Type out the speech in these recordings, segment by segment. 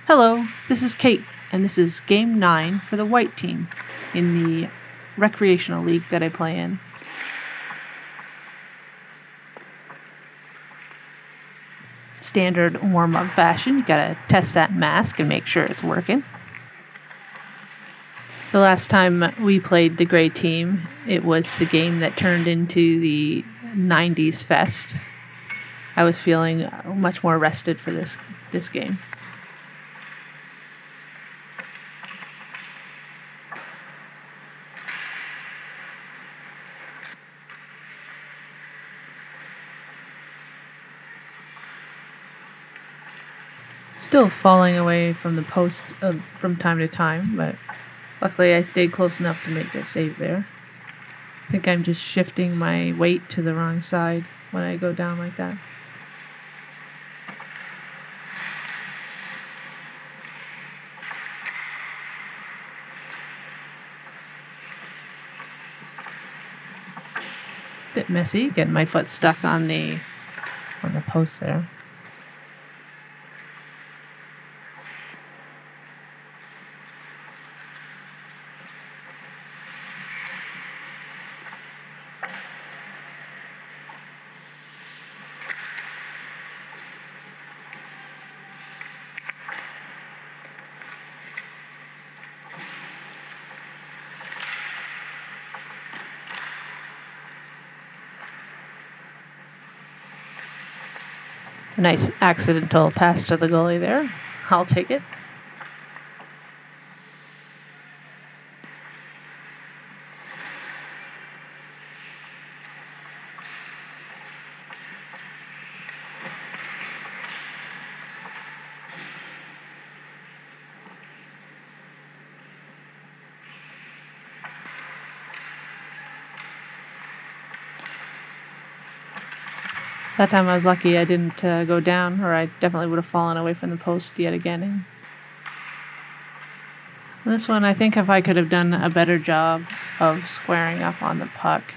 Hello, this is Kate, and this is Game 9 for the white team in the recreational league that I play in. Standard warm-up fashion, you gotta test that mask and make sure it's working. The last time we played the gray team, it was the game that turned into the 90s fest. I was feeling much more rested for this game. Still falling away from the post from time to time, but luckily I stayed close enough to make the save there. I think I'm just shifting my weight to the wrong side when I go down like that. Bit messy, getting my foot stuck on the post there. A nice accidental pass to the goalie there. I'll take it. That time I was lucky I didn't go down, or I definitely would have fallen away from the post yet again. This one, I think if I could have done a better job of squaring up on the puck,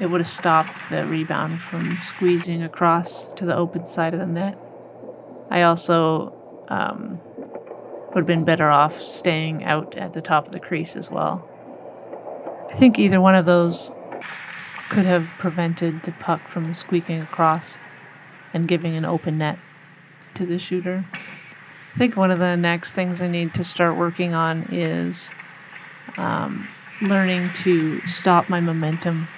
it would have stopped the rebound from squeezing across to the open side of the net. I also would have been better off staying out at the top of the crease as well. I think either one of those could have prevented the puck from squeaking across and giving an open net to the shooter. I think one of the next things I need to start working on is learning to stop my momentum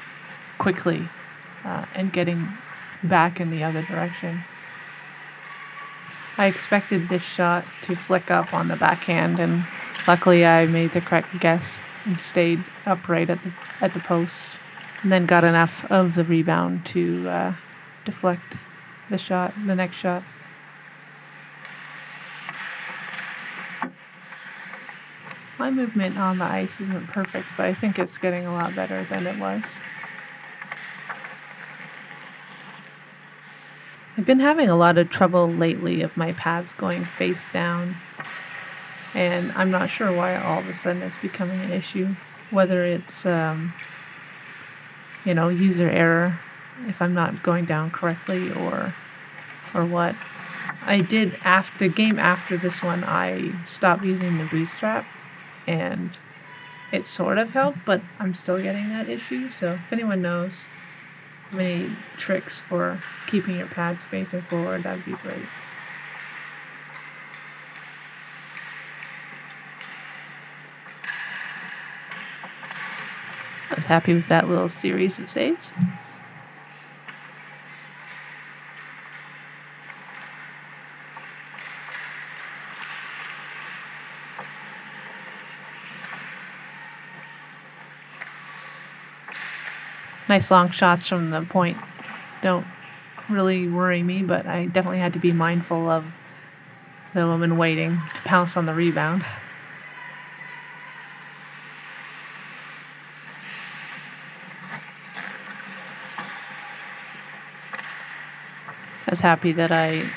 quickly and getting back in the other direction. I expected this shot to flick up on the backhand, and luckily I made the correct guess and stayed upright at the post. And then got enough of the rebound to deflect the next shot. My movement on the ice isn't perfect, but I think it's getting a lot better than it was. I've been having a lot of trouble lately of my pads going face down, and I'm not sure why all of a sudden it's becoming an issue. Whether it's user error, if I'm not going down correctly or what. I did after this one, I stopped using the bootstrap, and it sort of helped, but I'm still getting that issue. So if anyone knows of any tricks for keeping your pads facing forward, that'd be great. I was happy with that little series of saves. Nice long shots from the point don't really worry me, but I definitely had to be mindful of the woman waiting to pounce on the rebound. I was happy that I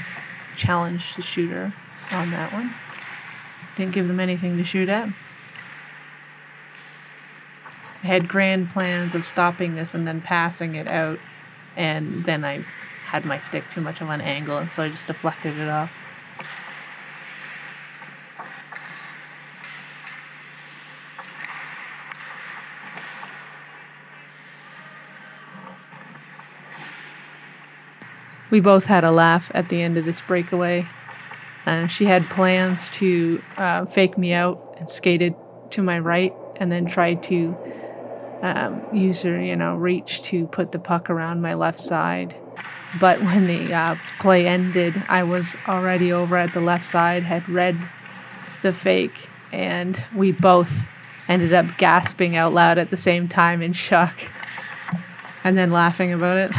challenged the shooter on that one. Didn't give them anything to shoot at. I had grand plans of stopping this and then passing it out, and then I had my stick too much of an angle, and so I just deflected it off. We both had a laugh at the end of this breakaway. She had plans to fake me out and skated to my right and then tried to use her, reach to put the puck around my left side. But when the play ended, I was already over at the left side, had read the fake, and we both ended up gasping out loud at the same time in shock and then laughing about it.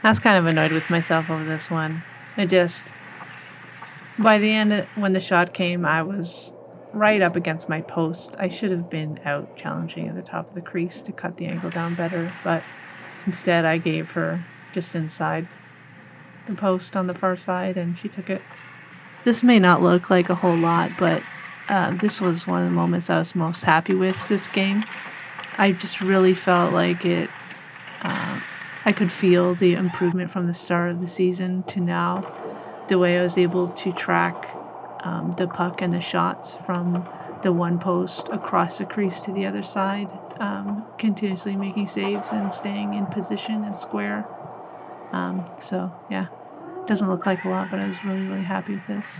I was kind of annoyed with myself over this one. By the end, when the shot came, I was right up against my post. I should have been out challenging at the top of the crease to cut the angle down better, but instead I gave her just inside the post on the far side, and she took it. This may not look like a whole lot, but this was one of the moments I was most happy with this game. I just really felt like I could feel the improvement from the start of the season to now. The way I was able to track the puck and the shots from the one post across the crease to the other side, continuously making saves and staying in position and square. So, yeah, it doesn't look like a lot, but I was really, really happy with this.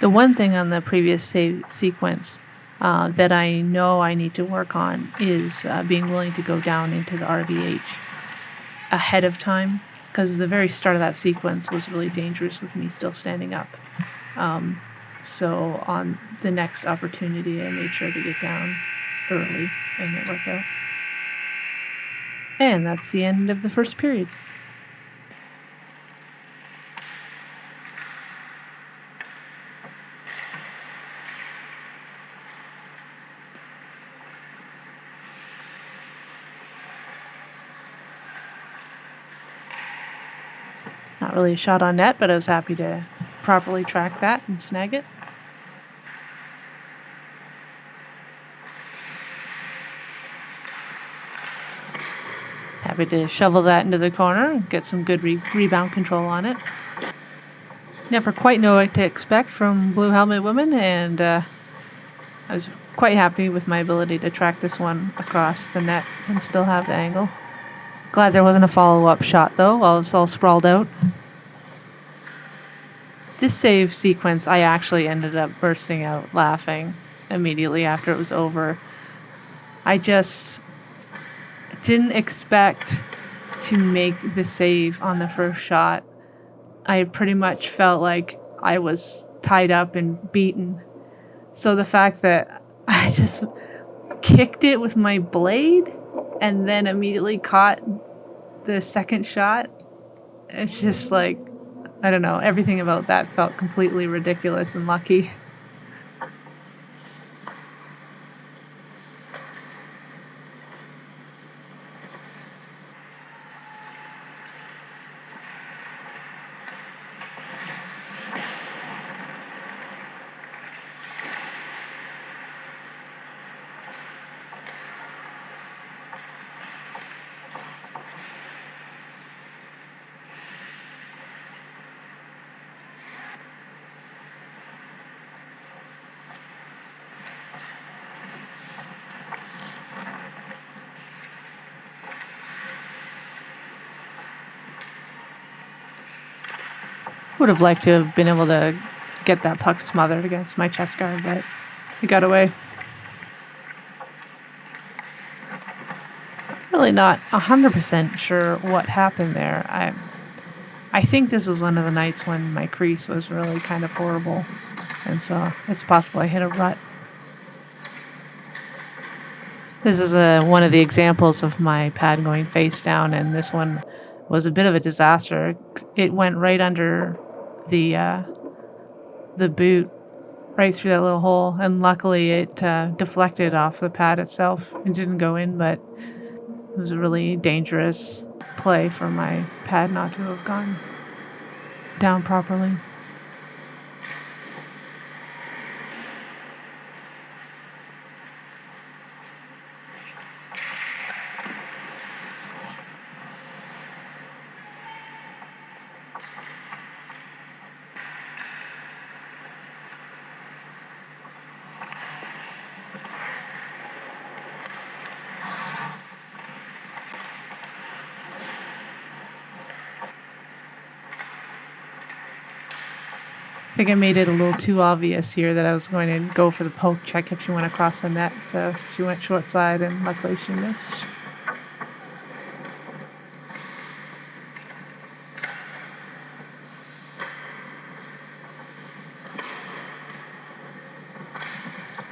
The one thing on the previous save sequence that I know I need to work on is being willing to go down into the RVH ahead of time, because the very start of that sequence was really dangerous with me still standing up. So on the next opportunity, I made sure to get down early, and it worked out. And that's the end of the first period. Not really a shot on net, but I was happy to properly track that and snag it. Happy to shovel that into the corner and get some good rebound control on it. Never quite know what to expect from Blue Helmet Women, and I was quite happy with my ability to track this one across the net and still have the angle. Glad there wasn't a follow-up shot, though. I was all sprawled out. This save sequence, I actually ended up bursting out laughing immediately after it was over. I just didn't expect to make the save on the first shot. I pretty much felt like I was tied up and beaten. So the fact that I just kicked it with my blade and then immediately caught the second shot, it's just like, I don't know, everything about that felt completely ridiculous and lucky. Would have liked to have been able to get that puck smothered against my chest guard, but it got away. Really not 100% sure what happened there. I think this was one of the nights when my crease was really kind of horrible, and so it's possible I hit a rut. This is one of the examples of my pad going face down, and this one was a bit of a disaster. It went right under the boot, right through that little hole, and luckily it deflected off the pad itself and didn't go in, but it was a really dangerous play for my pad not to have gone down properly. think I made it a little too obvious here that I was going to go for the poke check if she went across the net, so she went short side and luckily she missed.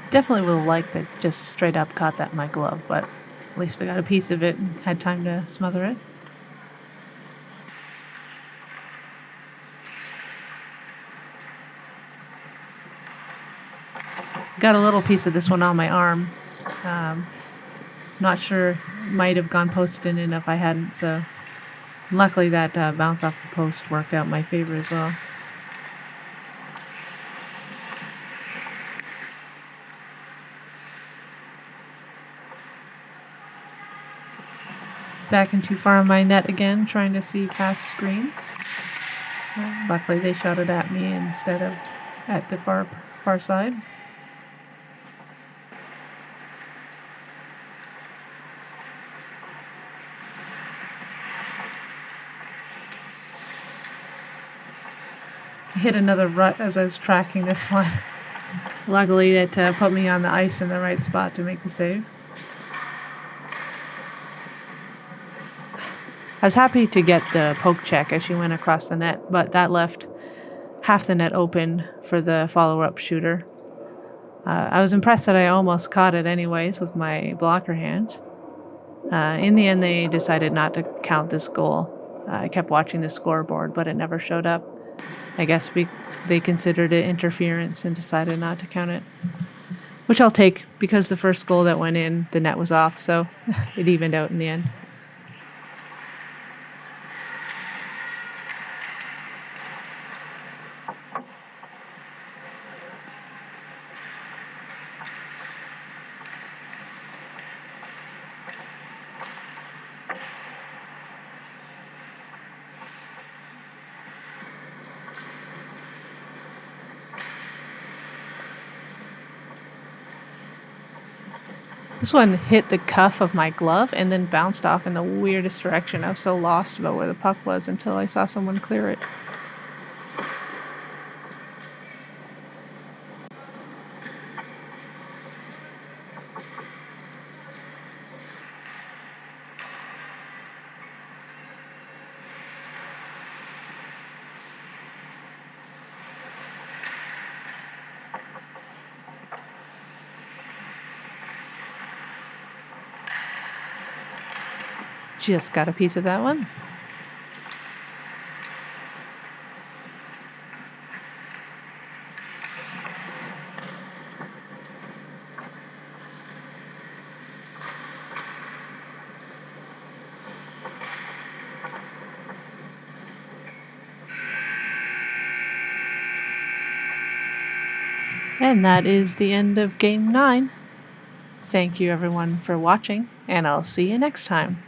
Definitely would have liked that just straight up caught that in my glove, but at least I got a piece of it and had time to smother it. Got a little piece of this one on my arm. Not sure, might have gone post in if I hadn't, so luckily that bounce off the post worked out in my favor as well. Back in too far on my net again, trying to see past screens. Luckily they shot it at me instead of at the far side. I hit another rut as I was tracking this one. Luckily it put me on the ice in the right spot to make the save. I was happy to get the poke check as she went across the net, but that left half the net open for the follow-up shooter. I was impressed that I almost caught it anyways with my blocker hand. In the end, they decided not to count this goal. I kept watching the scoreboard, but it never showed up. I guess they considered it interference and decided not to count it, which I'll take because the first goal that went in, the net was off, so it evened out in the end. This one hit the cuff of my glove and then bounced off in the weirdest direction. I was so lost about where the puck was until I saw someone clear it. Just got a piece of that one. And that is the end of Game 9. Thank you everyone for watching, and I'll see you next time.